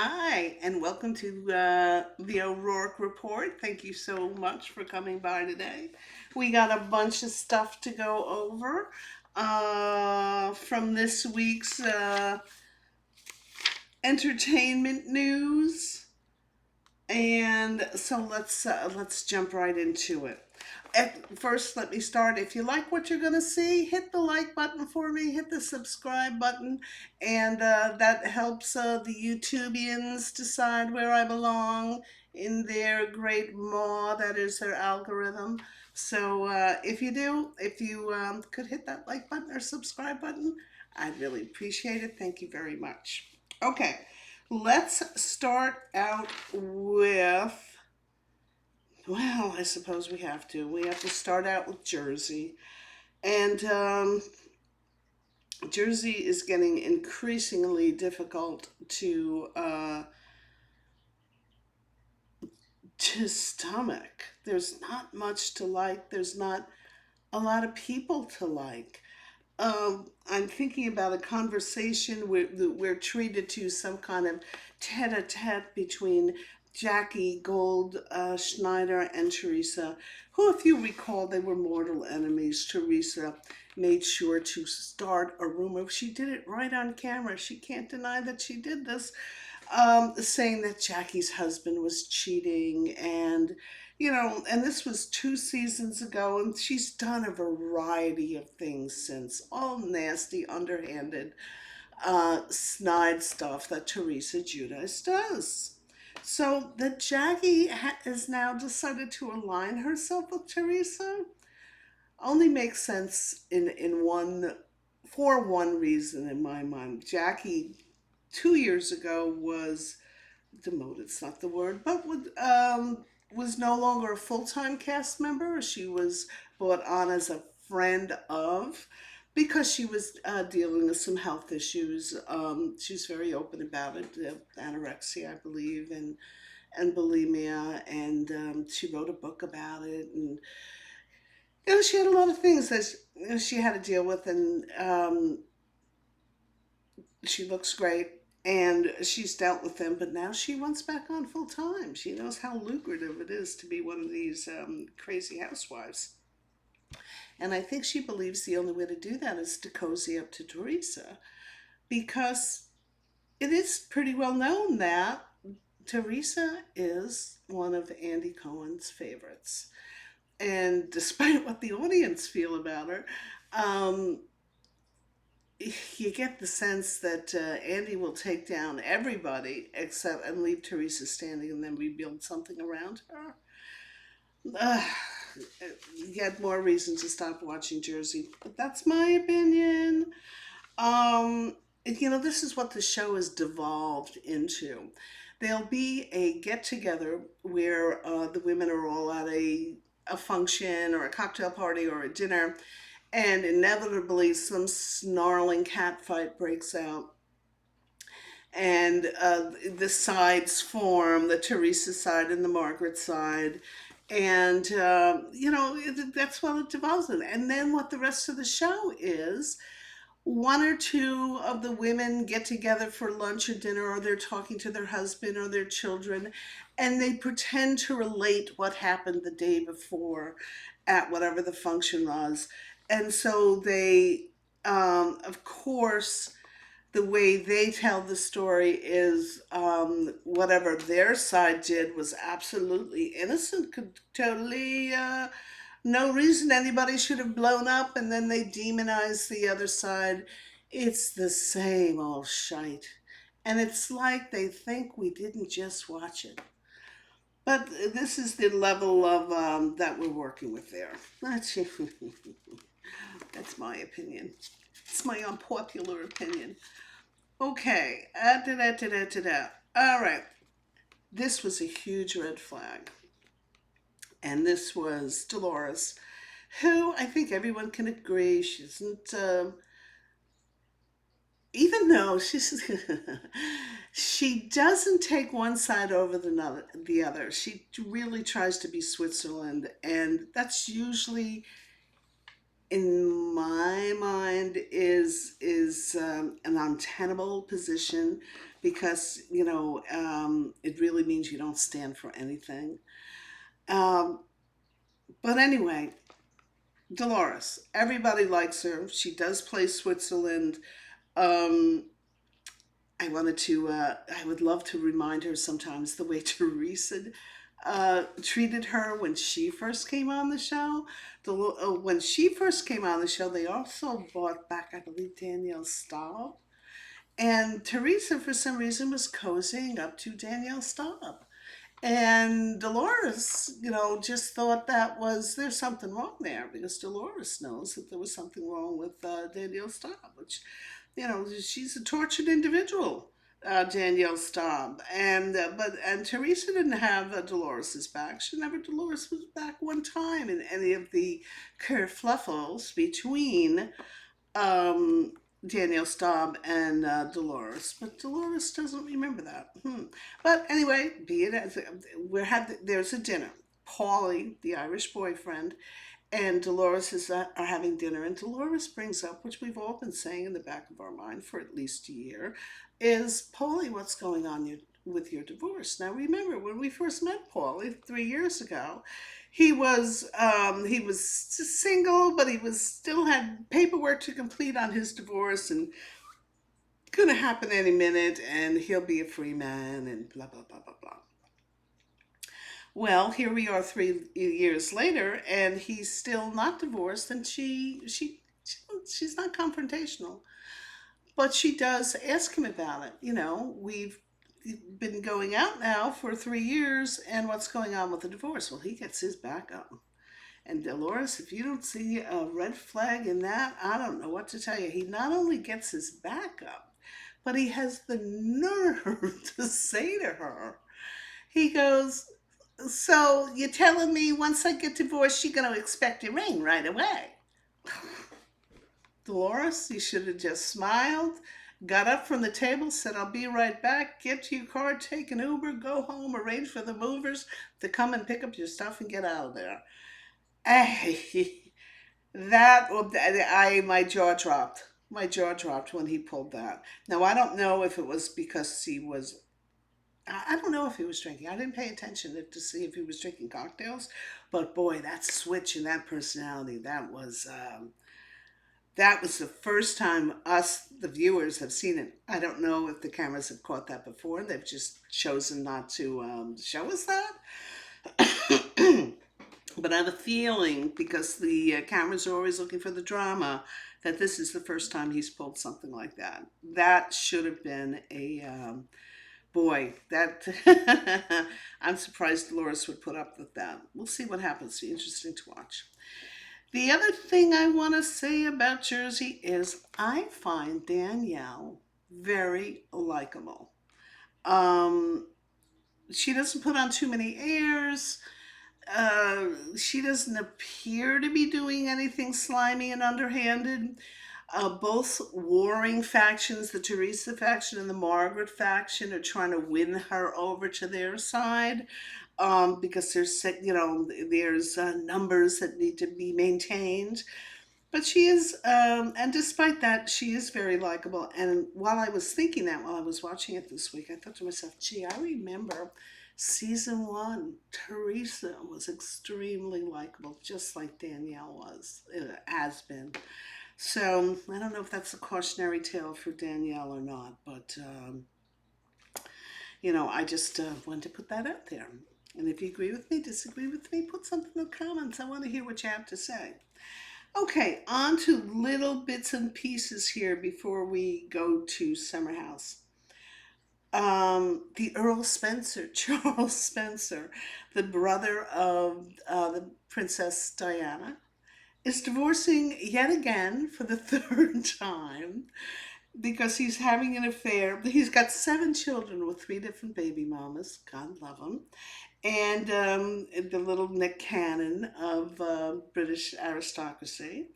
Hi, and welcome to the O'Rourke Report. Thank you so much for coming by today. We got a bunch of stuff to go over from this week's entertainment news, and so let's jump right into it. At first, let me start. If you like what you're going to see, hit the like button for me, hit the subscribe button, and that helps the YouTubians decide where I belong in their great maw, that is their algorithm. So if you could hit that like button or subscribe button, I'd really appreciate it. Thank you very much. Okay, let's start out with, well, I suppose we have to. We have to start out with Jersey. And Jersey is getting increasingly difficult to stomach. There's not much to like. There's not a lot of people to like. I'm thinking about a conversation where we're treated to some kind of tete-a-tete between Jackie Goldschneider and Teresa, who, if you recall, they were mortal enemies. Teresa made sure to start a rumor. She did it right on camera. She can't deny that she did this, saying that Jackie's husband was cheating, and this was 2 seasons ago, and she's done a variety of things since, all nasty, underhanded, snide stuff that Teresa Judice does. So that Jackie has now decided to align herself with Teresa only makes sense in one for one reason in my mind. Jackie 2 years ago was demoted. It's not the word, but was no longer a full time cast member. She was brought on as a friend of, because she was dealing with some health issues. She's very open about it, anorexia, I believe, and bulimia, and she wrote a book about it, and she had a lot of things that she had to deal with, and she looks great, and she's dealt with them, but now she wants back on full time. She knows how lucrative it is to be one of these crazy housewives. And I think she believes the only way to do that is to cozy up to Teresa, because it is pretty well known that Teresa is one of Andy Cohen's favorites. And despite what the audience feel about her, um, you get the sense that Andy will take down everybody except and leave Teresa standing and then rebuild something around her. Uh, Yet more reason to stop watching Jersey, but that's my opinion. This is what the show has devolved into. There'll be a get together where the women are all at a function or a cocktail party or a dinner, and inevitably some snarling cat fight breaks out. And the sides form, the Teresa side and the Margaret side. And, that's what it devolves in. And then what the rest of the show is, one or two of the women get together for lunch or dinner, or they're talking to their husband or their children, and they pretend to relate what happened the day before at whatever the function was. And so they, of course, the way they tell the story is whatever their side did was absolutely innocent, could totally no reason anybody should have blown up, and then they demonize the other side. It's the same old shite. And it's like they think we didn't just watch it. But this is the level of that we're working with there. That's my opinion. It's my unpopular opinion. Okay. Da-da-da-da-da-da. All right. This was a huge red flag. And this was Dolores, who I think everyone can agree she isn't, even though she's, she doesn't take one side over the other. She really tries to be Switzerland, and that's usually, in my mind, is an untenable position, because, it really means you don't stand for anything. Um, but anyway, Dolores, everybody likes her. She does play Switzerland. Um, I would love to remind her sometimes the way Teresa treated her when she first came on the show. When she first came on the show, they also brought back, I believe, Danielle Staub. And Teresa, for some reason, was cozying up to Danielle Staub. And Dolores, just thought there's something wrong there because Dolores knows that there was something wrong with Danielle Staub, which, she's a tortured individual, Danielle Staub. And Teresa didn't have Dolores's back. She never Dolores was back one time in any of the kerfluffles between um, Danielle Staub and Dolores, but Dolores doesn't remember that. But anyway, be it as there's a dinner. Paulie, the Irish boyfriend, and Dolores are having dinner, and Dolores brings up, which we've all been saying in the back of our mind for at least a year, is Paulie, what's going on with your divorce? Now, remember when we first met Paulie 3 years ago, he was single, but he was still had paperwork to complete on his divorce, and gonna happen any minute, and he'll be a free man, and blah blah blah blah blah. Well, here we are 3 years later, and he's still not divorced, and she's not confrontational, but she does ask him about it. We've been going out now for 3 years, and what's going on with the divorce? Well, he gets his back up. And Dolores, if you don't see a red flag in that, I don't know what to tell you. He not only gets his back up, but he has the nerve to say to her, he goes, "So you're telling me once I get divorced, you're going to expect a ring right away?" Dolores, you should have just smiled, got up from the table, said, "I'll be right back. Get to your car, take an Uber, go home, arrange for the movers to come and pick up your stuff and get out of there." Hey, my jaw dropped. My jaw dropped when he pulled that. Now, I don't know if it was because I don't know if he was drinking. I didn't pay attention to see if he was drinking cocktails, but boy, that switch in that personality, that was the first time us, the viewers, have seen it. I don't know if the cameras have caught that before. They've just chosen not to show us that. But I have a feeling, because the cameras are always looking for the drama, that this is the first time he's pulled something like that. That should have been a boy. That I'm surprised Dolores would put up with that. We'll see what happens. It'll be interesting to watch. The other thing I want to say about Jersey is I find Danielle very likable. Um, she doesn't put on too many airs. She doesn't appear to be doing anything slimy and underhanded. Both warring factions, the Teresa faction and the Margaret faction, are trying to win her over to their side, because there's numbers that need to be maintained. But she is, and despite that, she is very likable. And while I was thinking that, while I was watching it this week, I thought to myself, gee, I remember season one, Teresa was extremely likable, just like Danielle has been. So I don't know if that's a cautionary tale for Danielle or not, but I just wanted to put that out there. And if you agree with me, disagree with me, put something in the comments. I want to hear what you have to say. Okay, on to little bits and pieces here before we go to Summer House. The Earl Spencer, Charles Spencer, the brother of the Princess Diana, is divorcing yet again for the third time because he's having an affair. He's got 7 children with 3 different baby mamas. God love him. And the little Nick Cannon of British aristocracy.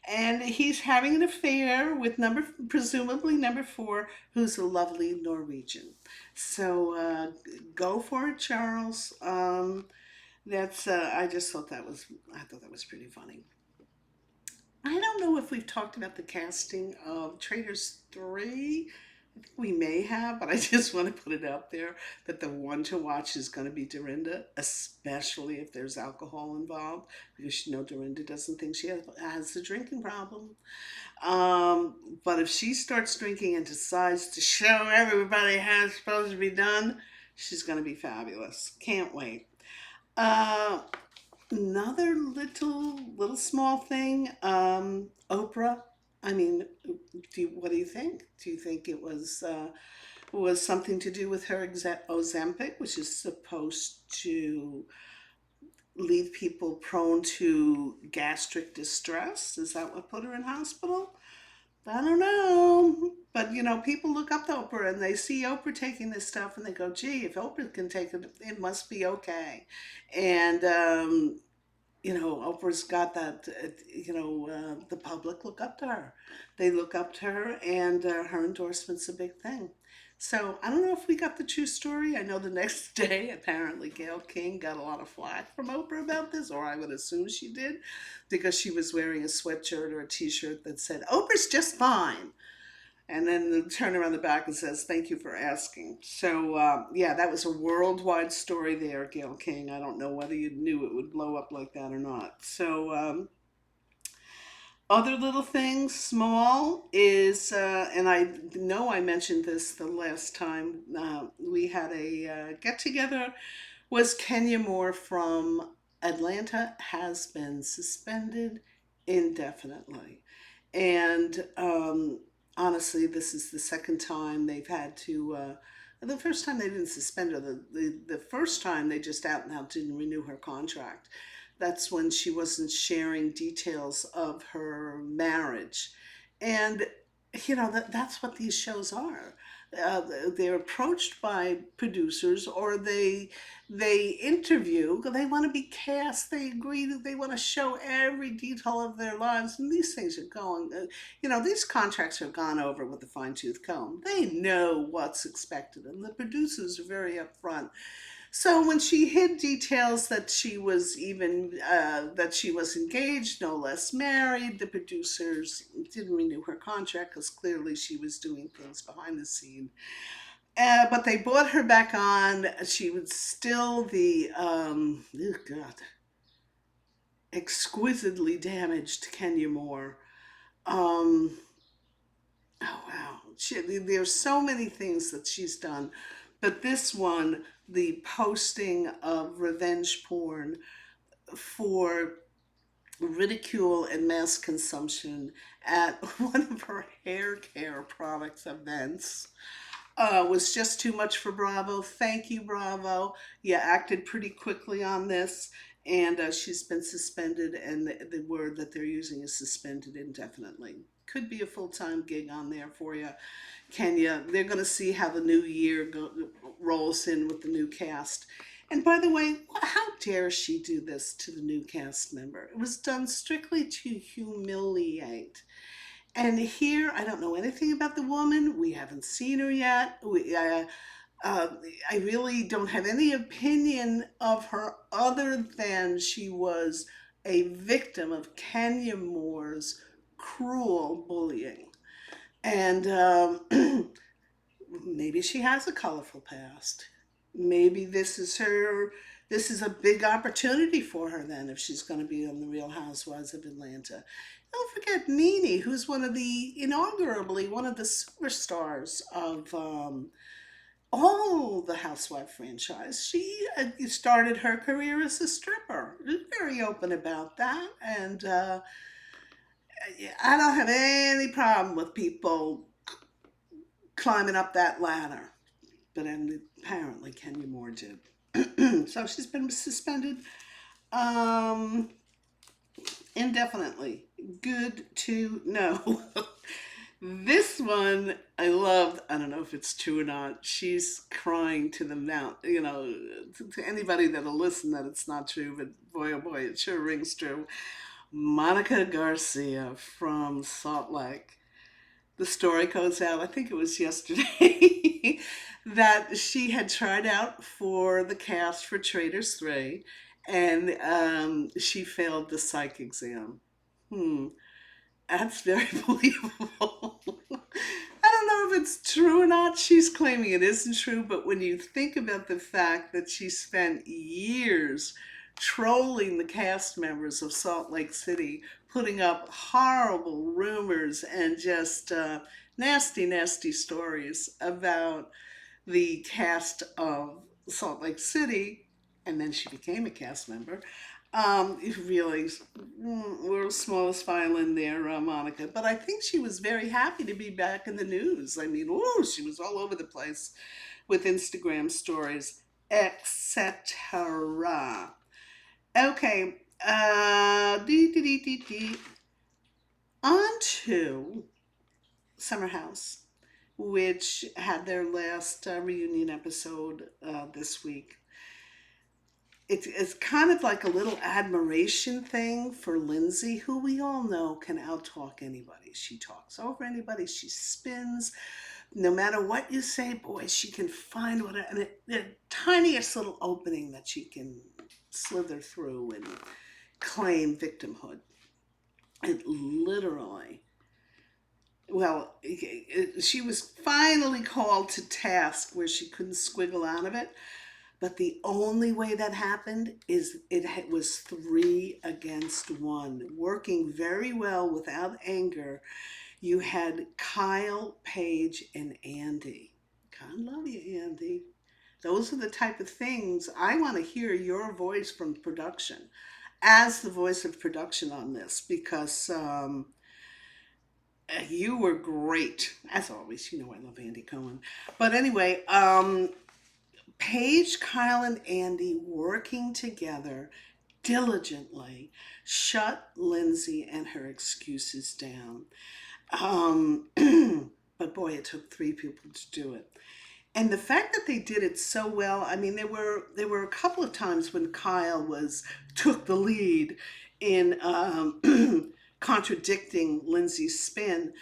And he's having an affair with presumably number 4, who's a lovely Norwegian. So go for it, Charles. I thought that was pretty funny. I don't know if we've talked about the casting of Traitors 3. We may have, but I just want to put it out there that the one to watch is going to be Dorinda, especially if there's alcohol involved, because you know Dorinda doesn't think she has a drinking problem. But if she starts drinking and decides to show everybody how it's supposed to be done, she's going to be fabulous. Can't wait. Uh, Another little small thing. Oprah. I mean, what do you think? Do you think it was something to do with her Ozempic, which is supposed to leave people prone to gastric distress? Is that what put her in hospital? I don't know. But you know, people look up to Oprah and they see Oprah taking this stuff and they go, gee, if Oprah can take it, it must be okay. And you know, Oprah's got that, the public look up to her. They look up to her, and her endorsement's a big thing. So I don't know if we got the true story. I know the next day, apparently, Gayle King got a lot of flack from Oprah about this, or I would assume she did, because she was wearing a sweatshirt or a t shirt that said, Oprah's just fine. And then the turn around the back and says, thank you for asking. So, yeah, that was a worldwide story there, Gail King. I don't know whether you knew it would blow up like that or not. So, other little things, small, is, and I know I mentioned this the last time we had a get together, was Kenya Moore from Atlanta has been suspended indefinitely. And honestly, this is the second time they've had to. The first time they didn't suspend her. The first time they just out and out didn't renew her contract. That's when she wasn't sharing details of her marriage. And, you know, that's what these shows are. They're approached by producers, or they interview. They want to be cast. They agree that they want to show every detail of their lives, and these things are going. These contracts are gone over with a fine tooth comb. They know what's expected, and the producers are very upfront. So when she hid details that she was engaged, no less married, the producers didn't renew her contract because clearly she was doing things behind the scene. But they brought her back on. She was still the oh God, exquisitely damaged Kenya Moore. Um, oh wow, there's so many things that she's done, but this one, the posting of revenge porn for ridicule and mass consumption at one of her hair care products events, was just too much for Bravo. Thank you, Bravo. You acted pretty quickly on this, and she's been suspended, and the word that they're using is suspended indefinitely. Could be a full time gig on there for you, Kenya. They're going to see how the new year rolls in with the new cast. And by the way, how dare she do this to the new cast member? It was done strictly to humiliate. And here, I don't know anything about the woman. We haven't seen her yet. Uh, I really don't have any opinion of her other than she was a victim of Kenya Moore's cruel bullying. And maybe she has a colorful past. Maybe this is a big opportunity for her then if she's going to be on the Real Housewives of Atlanta. Don't forget Nene, who's inaugurally one of the superstars of all the Housewife franchise. She started her career as a stripper. She's very open about that. And I don't have any problem with people climbing up that ladder. But apparently Kenya Moore did. So she's been suspended um, indefinitely. Good to know. This one I loved. I don't know if it's true or not. She's crying to the mount. To anybody that'll listen that it's not true, but boy oh boy, it sure rings true. Monica Garcia from Salt Lake. The story goes out, I think it was yesterday, that she had tried out for the cast for Traitors 3, and she failed the psych exam. Hmm. That's very believable. I don't know know if it's true or not. She's claiming it isn't true, but when you think about the fact that she spent years trolling the cast members of Salt Lake City, putting up horrible rumors and just nasty, nasty stories about the cast of Salt Lake City, and then she became a cast member. It really, world's smallest violin there, Monica. But I think she was very happy to be back in the news. I mean, oh, she was all over the place with Instagram stories, etc. Okay, on to Summer House, which had their last reunion episode this week. It's kind of like a little admiration thing for Lindsay, who we all know can outtalk anybody. She talks over anybody, she spins. No matter what you say, boy, she can find the tiniest little opening that she can slither through and claim victimhood. It literally, well, she was finally called to task where she couldn't squiggle out of it. But the only way that happened is it was 3 against 1, working very well without anger. You had Kyle, Paige, and Andy. God love you, Andy. Those are the type of things I want to hear your voice from production as the voice of production on this, because you were great as always. You know I love Andy Cohen. But anyway, Paige, Kyle, and Andy working together diligently shut Lindsay and her excuses down. But boy, it took 3 people to do it. And the fact that they did it so well, I mean, there were a couple of times when Kyle took the lead in contradicting Lindsay's spin.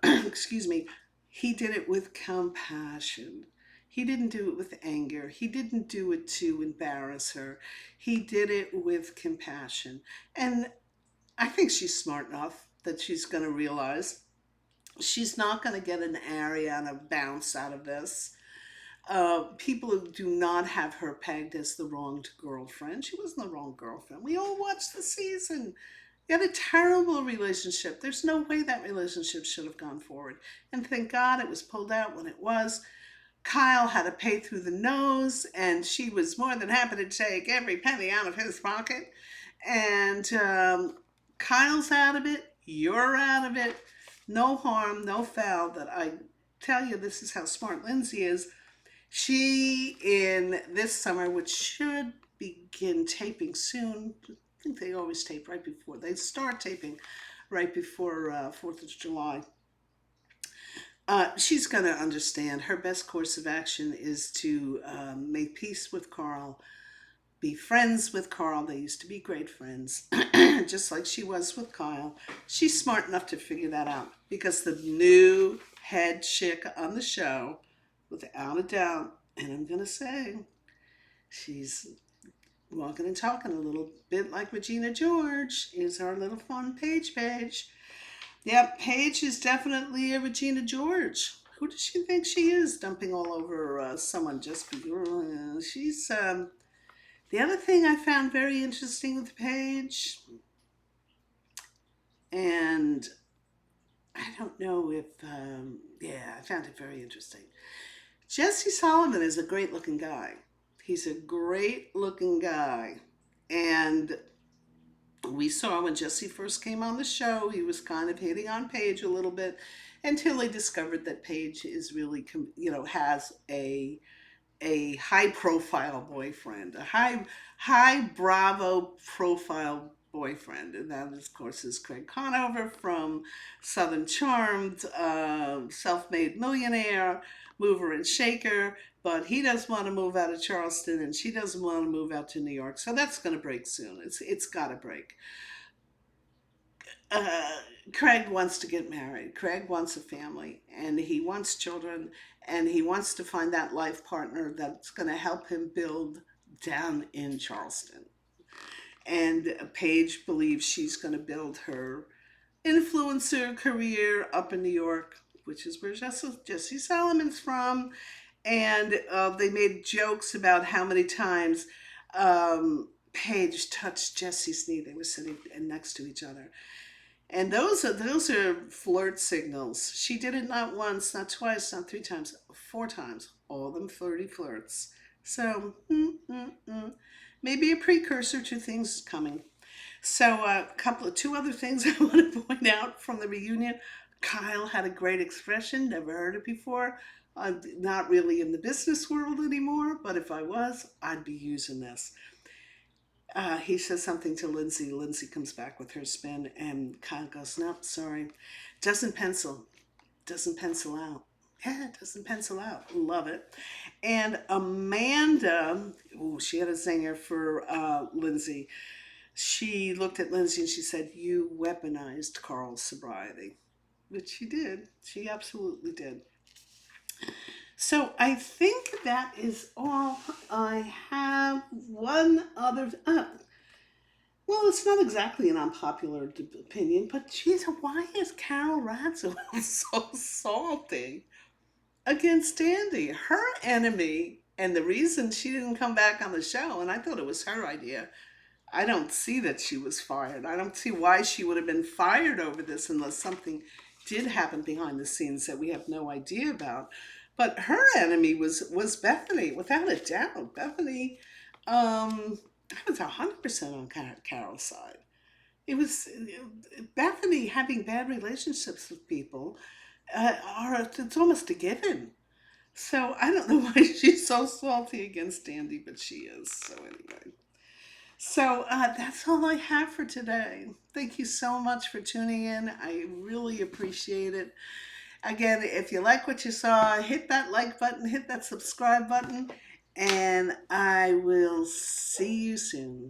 Excuse me. He did it with compassion. He didn't do it with anger. He didn't do it to embarrass her. He did it with compassion. And I think she's smart enough that she's going to realize she's not going to get an Ariana bounce out of this. People who do not have her pegged as the wronged girlfriend. She wasn't the wrong girlfriend. We all watched the season. They had a terrible relationship. There's no way that relationship should have gone forward. And thank God it was pulled out when it was. Kyle had to pay through the nose, and she was more than happy to take every penny out of his pocket. And Kyle's out of it. You're out of it. No harm, no foul. That I tell you, this is how smart Lindsay is. She, in this summer, which should begin taping soon, I think they always tape right before, they start taping right before 4th of July. She's going to understand her best course of action is to make peace with Carl, be friends with Carl. They used to be great friends, just like she was with Kyle. She's smart enough to figure that out, because the new head chick on the show, without a doubt, and I'm going to say, she's walking and talking a little bit like Regina George, is our little fun Paige. Yep, Paige is definitely a Regina George. Who does she think she is, dumping all over someone just because? She's, the other thing I found very interesting with Paige, and I don't know if, I found it very interesting. Jesse Solomon is a great looking guy. He's a great looking guy. And we saw when Jesse first came on the show, he was kind of hitting on Paige a little bit, until he discovered that Paige is really, has a high profile boyfriend, a high Bravo profile boyfriend. And that, of course, is Craig Conover from Southern Charmed, self-made millionaire, mover and shaker. But he doesn't want to move out of Charleston, and she doesn't want to move out to New York. So that's going to break soon. It's got to break. Craig wants to get married. Craig wants a family, and he wants children, and he wants to find that life partner that's going to help him build down in Charleston. And Paige believes she's going to build her influencer career up in New York which is where Jesse Solomon's from. And they made jokes about how many times Paige touched Jesse's knee. They were sitting next to each other. And those are flirt signals. She did it not once, not twice, not three times, four times. All them flirty flirts. So maybe a precursor to things coming. So two other things I want to point out from the reunion. Kyle had a great expression. Never heard it before. I'm not really in the business world anymore, but if I was, I'd be using this. He says something to Lindsay. Lindsay comes back with her spin, and Kyle goes, "No, sorry, doesn't pencil. Doesn't pencil out." Yeah, it doesn't pencil out. Love it. And Amanda, ooh, she had a zinger for Lindsay. She looked at Lindsay and she said, "You weaponized Carl's sobriety," which she did. She absolutely did. So I think that is all. I have one other. Well, it's not exactly an unpopular opinion, but geez, why is Carol Radziwill so salty against Andy? Her enemy, and the reason she didn't come back on the show, and I thought it was her idea. I don't see that she was fired. I don't see why she would have been fired over this unless something did happen behind the scenes that we have no idea about. But her enemy was Bethany, without a doubt. Bethany, I was 100% on Carol's side. It was Bethany having bad relationships with people. It's almost a given. So I don't know why she's so salty against Andy, but she is. So anyway. So that's all I have for today. Thank you so much for tuning in. I really appreciate it. Again, if you like what you saw, hit that like button, hit that subscribe button, and I will see you soon.